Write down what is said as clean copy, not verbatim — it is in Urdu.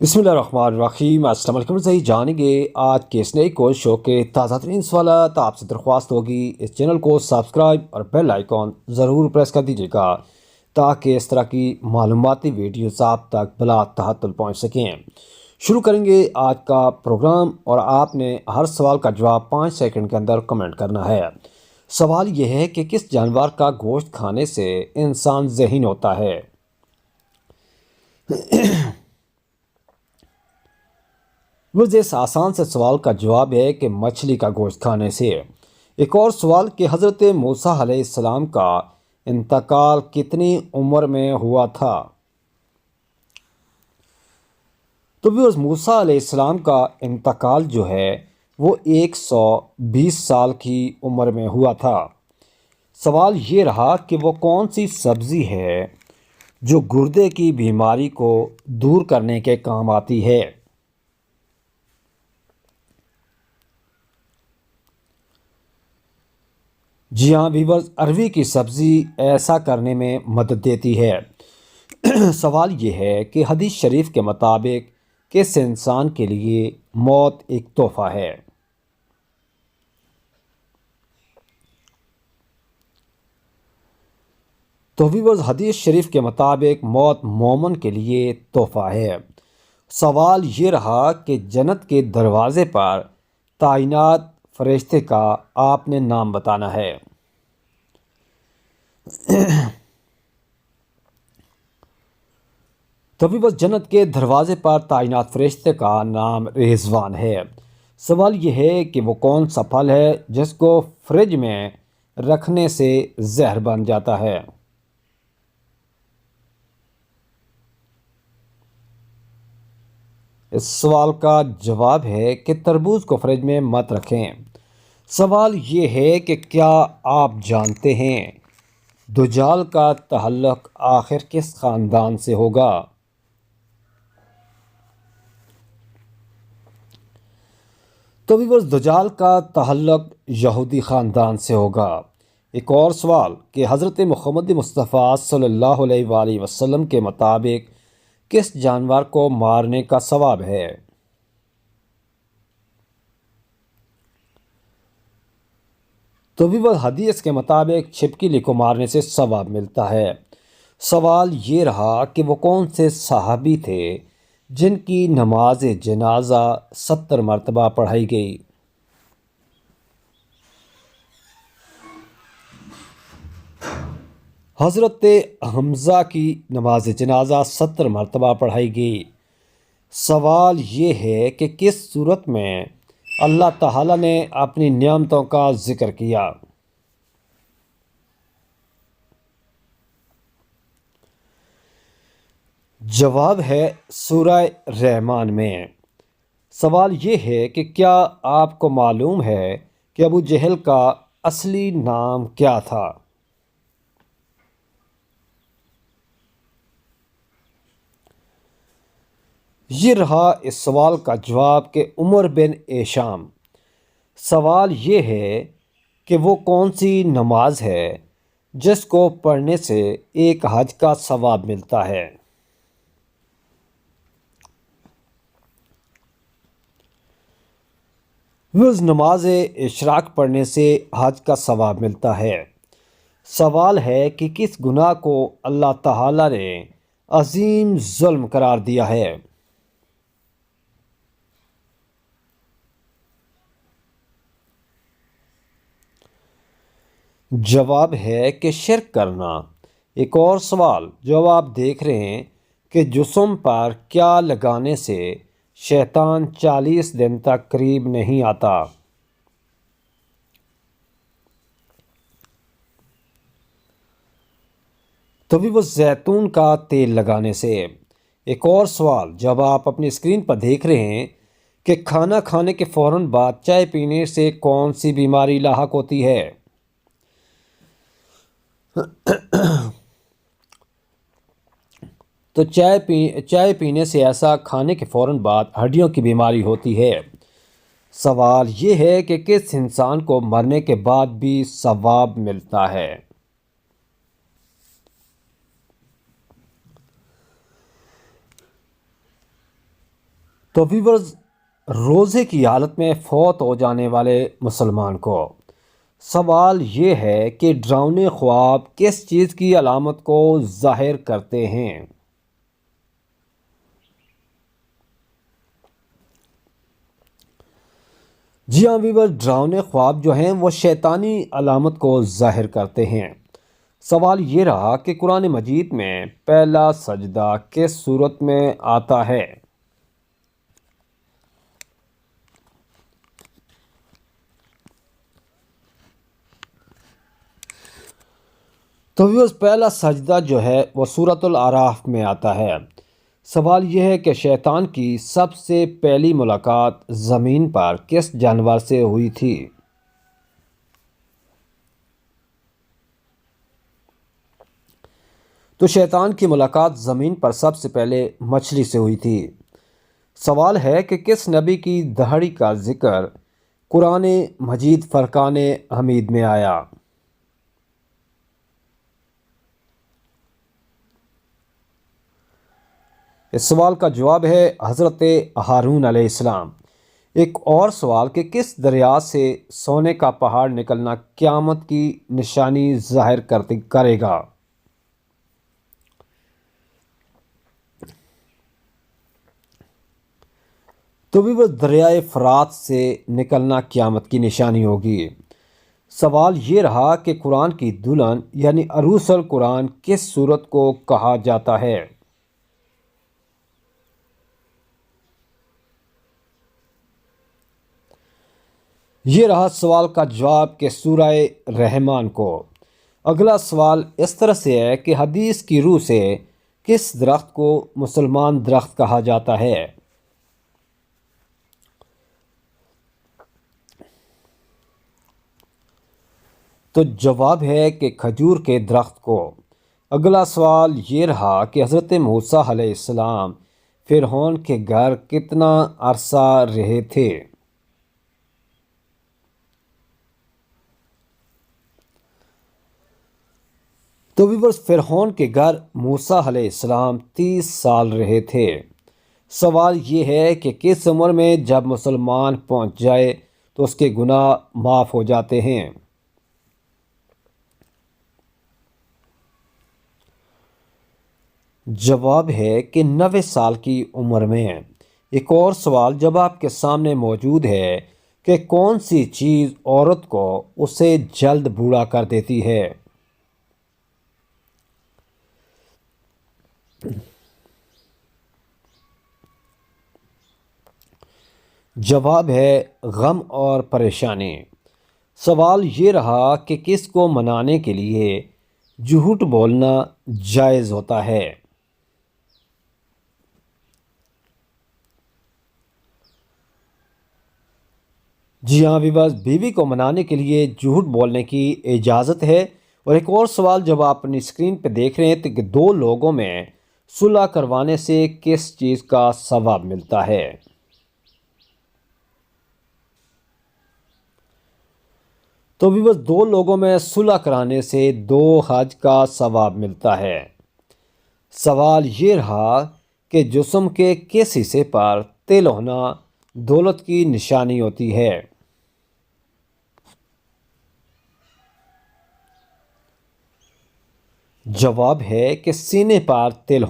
بسم اللہ الرحمن الرحیم۔ السلام علیکم۔ صحیح جانیں گے آج کے اس نئے کوئی شو کے تازہ ترین سوالات۔ آپ سے درخواست ہوگی اس چینل کو سبسکرائب اور بیل آئیکن ضرور پریس کر دیجیے گا تاکہ اس طرح کی معلوماتی ویڈیوز آپ تک بلا تعطل پہنچ سکیں۔ شروع کریں گے آج کا پروگرام، اور آپ نے ہر سوال کا جواب 5 سیکنڈ کے اندر کمنٹ کرنا ہے۔ سوال یہ ہے کہ کس جانور کا گوشت کھانے سے انسان ذہین ہوتا ہے؟ اس آسان سے سوال کا جواب ہے کہ مچھلی کا گوشت کھانے سے۔ ایک اور سوال کہ حضرت موسیٰ علیہ السلام کا انتقال کتنی عمر میں ہوا تھا؟ تو موسیٰ علیہ السلام کا انتقال جو ہے وہ 120 سال کی عمر میں ہوا تھا۔ سوال یہ رہا کہ وہ کون سی سبزی ہے جو گردے کی بیماری کو دور کرنے کے کام آتی ہے؟ جی ہاں ویورز، اروی کی سبزی ایسا کرنے میں مدد دیتی ہے۔ سوال یہ ہے کہ حدیث شریف کے مطابق کس انسان کے لیے موت ایک تحفہ ہے؟ تو ویورز، حدیث شریف کے مطابق موت مومن کے لیے تحفہ ہے۔ سوال یہ رہا کہ جنت کے دروازے پر تعینات فرشتے کا آپ نے نام بتانا ہے۔ تبھی بس جنت کے دروازے پر تعینات فرشتے کا نام رضوان ہے۔ سوال یہ ہے کہ وہ کون سا پھل ہے جس کو فریج میں رکھنے سے زہر بن جاتا ہے؟ اس سوال کا جواب ہے کہ تربوز کو فریج میں مت رکھیں۔ سوال یہ ہے کہ کیا آپ جانتے ہیں دجال کا تعلق آخر کس خاندان سے ہوگا؟ تو ویورز، دجال کا تعلق یہودی خاندان سے ہوگا۔ ایک اور سوال کہ حضرت محمد مصطفیٰ صلی اللہ علیہ وآلہ وسلم کے مطابق کس جانور کو مارنے کا ثواب ہے؟ تو ویورز، حدیث کے مطابق چھپکلی کو مارنے سے ثواب ملتا ہے۔ سوال یہ رہا کہ وہ کون سے صحابی تھے جن کی نماز جنازہ 70 مرتبہ پڑھائی گئی؟ حضرت حمزہ کی نماز جنازہ 70 مرتبہ پڑھائی گئی۔ سوال یہ ہے کہ کس صورت میں اللہ تعالیٰ نے اپنی نعمتوں کا ذکر کیا؟ جواب ہے سورہ رحمان میں۔ سوال یہ ہے کہ کیا آپ کو معلوم ہے کہ ابو جہل کا اصلی نام کیا تھا؟ یہ رہا اس سوال کا جواب کہ عمر بن ایشام۔ سوال یہ ہے کہ وہ کون سی نماز ہے جس کو پڑھنے سے ایک حج کا ثواب ملتا ہے؟ نماز اشراق پڑھنے سے حج کا ثواب ملتا ہے۔ سوال ہے کہ کس گناہ کو اللہ تعالیٰ نے عظیم ظلم قرار دیا ہے؟ جواب ہے کہ شرک کرنا۔ ایک اور سوال جو آپ دیکھ رہے ہیں کہ جسم پر کیا لگانے سے شیطان 40 دن تک قریب نہیں آتا؟ تو وہ زیتون کا تیل لگانے سے۔ ایک اور سوال جب آپ اپنی اسکرین پر دیکھ رہے ہیں کہ کھانا کھانے کے فوراً بعد چائے پینے سے کون سی بیماری لاحق ہوتی ہے؟ تو چائے پینے سے ایسا کھانے کے فوراً بعد ہڈیوں کی بیماری ہوتی ہے۔ سوال یہ ہے کہ کس انسان کو مرنے کے بعد بھی ثواب ملتا ہے؟ تو ویورز، روزے کی حالت میں فوت ہو جانے والے مسلمان کو سوال یہ ہے کہ ڈراؤنے خواب کس چیز کی علامت کو ظاہر کرتے ہیں؟ جی ہاں ویور، ڈراؤنے خواب جو ہیں وہ شیطانی علامت کو ظاہر کرتے ہیں۔ سوال یہ رہا کہ قرآن مجید میں پہلا سجدہ کس صورت میں آتا ہے؟ تو ویورز، پہلا سجدہ جو ہے وہ سورۃ الاعراف میں آتا ہے۔ سوال یہ ہے کہ شیطان کی سب سے پہلی ملاقات زمین پر کس جانور سے ہوئی تھی؟ تو شیطان کی ملاقات زمین پر سب سے پہلے مچھلی سے ہوئی تھی۔ سوال ہے کہ کس نبی کی دہاڑی کا ذکر قرآن مجید فرقان حمید میں آیا؟ اس سوال کا جواب ہے حضرت ہارون علیہ السلام۔ ایک اور سوال کہ کس دریا سے سونے کا پہاڑ نکلنا قیامت کی نشانی ظاہر کرے گا؟ تو بھی وہ دریائے فرات سے نکلنا قیامت کی نشانی ہوگی۔ سوال یہ رہا کہ قرآن کی دلہن یعنی عروس القرآن کس صورت کو کہا جاتا ہے؟ یہ رہا سوال کا جواب کہ سورہ رحمان کو۔ اگلا سوال اس طرح سے ہے کہ حدیث کی روح سے کس درخت کو مسلمان درخت کہا جاتا ہے؟ تو جواب ہے کہ کھجور کے درخت کو۔ اگلا سوال یہ رہا کہ حضرت موسیٰ علیہ السلام فرعون کے گھر کتنا عرصہ رہے تھے؟ تو ویورز، فرعون کے گھر موسیٰ علیہ السلام 30 سال رہے تھے۔ سوال یہ ہے کہ کس عمر میں جب مسلمان پہنچ جائے تو اس کے گناہ معاف ہو جاتے ہیں؟ جواب ہے کہ 90 سال کی عمر میں۔ ایک اور سوال جب آپ کے سامنے موجود ہے کہ کون سی چیز عورت کو اسے جلد بوڑھا کر دیتی ہے؟ جواب ہے غم اور پریشانی۔ سوال یہ رہا کہ کس کو منانے کے لیے جھوٹ بولنا جائز ہوتا ہے؟ جی ہاں ویورز، بیوی کو منانے کے لیے جھوٹ بولنے کی اجازت ہے۔ اور ایک اور سوال جب آپ اپنی اسکرین پہ دیکھ رہے ہیں کہ دو لوگوں میں صلح کروانے سے کس چیز کا ثواب ملتا ہے؟ تو ویورز، دو لوگوں میں صلح کرانے سے 2 حج کا ثواب ملتا ہے۔ سوال یہ رہا کہ جسم کے کس حصے پر تل ہونا دولت کی نشانی ہوتی ہے؟ جواب ہے کہ سینے پر تل